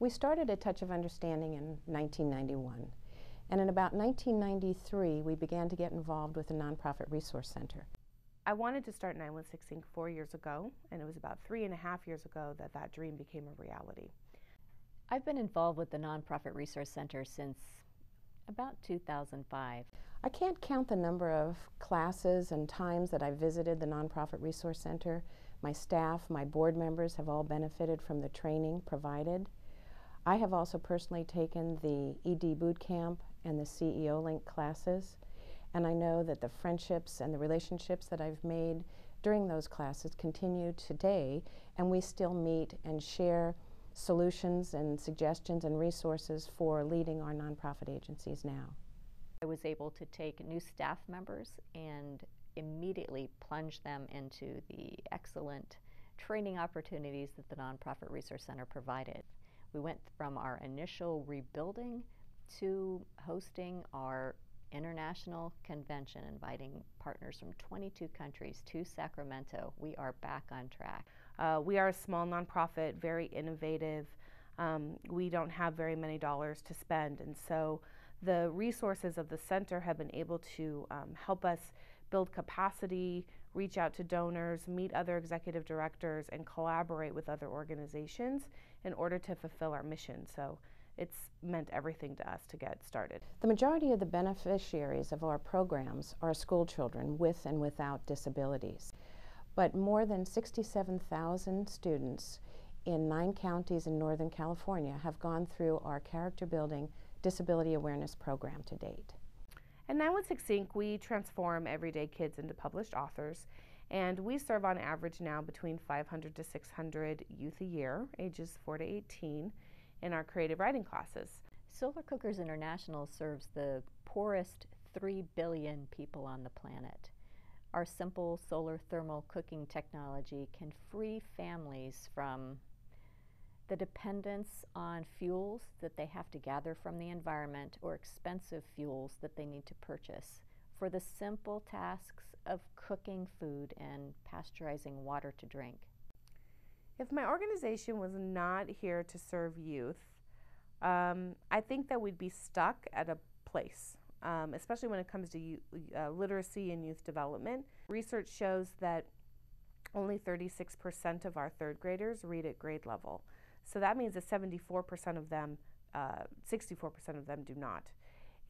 We started A Touch of Understanding in 1991, and in about 1993 we began to get involved with the Nonprofit Resource Center. I wanted to start 916 Inc. 4 years ago, and it was about 3.5 years ago that that dream became a reality. I've been involved with the Nonprofit Resource Center since about 2005. I can't count the number of classes and times that I visited the Nonprofit Resource Center. My staff, my board members have all benefited from the training provided. I have also personally taken the ED Boot Camp and the CEO Link classes, and I know that the friendships and the relationships that I've made during those classes continue today, and we still meet and share solutions and suggestions and resources for leading our nonprofit agencies now. I was able to take new staff members and immediately plunge them into the excellent training opportunities that the Nonprofit Resource Center provided. We went from our initial rebuilding to hosting our international convention, inviting partners from 22 countries to Sacramento. We are back on track. We are a small nonprofit, very innovative. We don't have very many dollars to spend, and so the resources of the center have been able to help us build capacity, reach out to donors, meet other executive directors, and collaborate with other organizations in order to fulfill our mission. So it's meant everything to us to get started. The majority of the beneficiaries of our programs are school children with and without disabilities. But more than 67,000 students in 9 counties in Northern California have gone through our character building disability awareness program to date. At 916 Inc., we transform everyday kids into published authors, and we serve on average now between 500 to 600 youth a year, ages 4 to 18, in our creative writing classes. Solar Cookers International serves the poorest 3 billion people on the planet. Our simple solar thermal cooking technology can free families from the dependence on fuels that they have to gather from the environment or expensive fuels that they need to purchase for the simple tasks of cooking food and pasteurizing water to drink. If my organization was not here to serve youth, I think that we'd be stuck at a place, especially when it comes to literacy and youth development. Research shows that only 36% of our third graders read at grade level. So that means that 64% of them, 64% of them do not.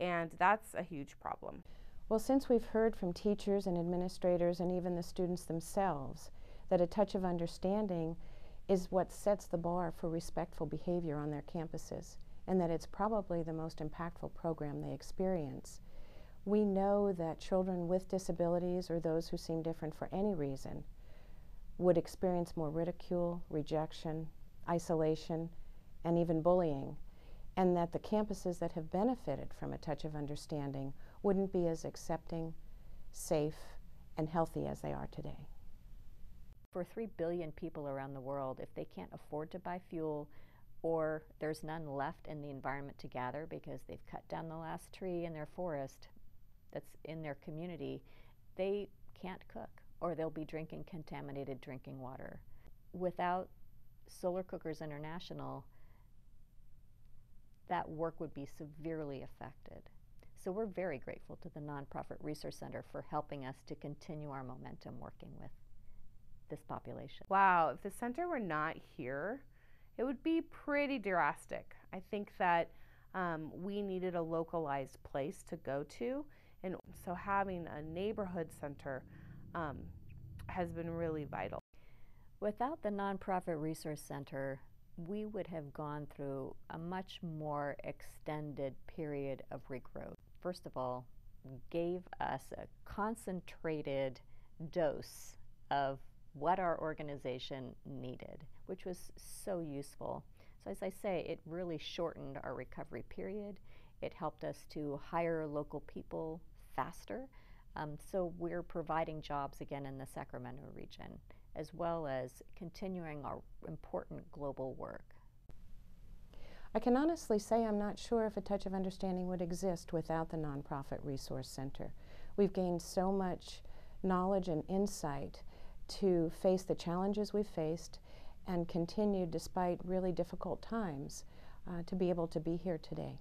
And that's a huge problem. Well, since we've heard from teachers and administrators and even the students themselves that A Touch of Understanding is what sets the bar for respectful behavior on their campuses, and that it's probably the most impactful program they experience, we know that children with disabilities or those who seem different for any reason would experience more ridicule, rejection, isolation, and even bullying, and that the campuses that have benefited from A Touch of Understanding wouldn't be as accepting, safe, and healthy as they are today. For 3 billion people around the world, if they can't afford to buy fuel or there's none left in the environment to gather because they've cut down the last tree in their forest that's in their community, they can't cook or they'll be drinking contaminated drinking water. Without Solar Cookers International, that work would be severely affected. So we're very grateful to the Nonprofit Resource Center for helping us to continue our momentum working with this population. Wow, if the center were not here, it would be pretty drastic. I think that we needed a localized place to go to, and so having a neighborhood center has been really vital. Without the Nonprofit Resource Center, we would have gone through a much more extended period of regrowth. First of all, gave us a concentrated dose of what our organization needed, which was so useful. So as I say, it really shortened our recovery period. It helped us to hire local people faster. So we're providing jobs again in the Sacramento region, as well as continuing our important global work. I can honestly say I'm not sure if A Touch of Understanding would exist without the Nonprofit Resource Center. We've gained so much knowledge and insight to face the challenges we've faced and continued despite really difficult times to be able to be here today.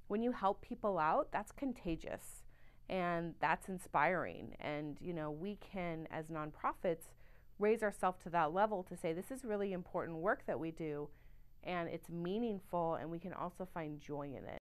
When you help people out, that's contagious and that's inspiring. And, you know, we can, as nonprofits, raise ourselves to that level to say this is really important work that we do and it's meaningful and we can also find joy in it.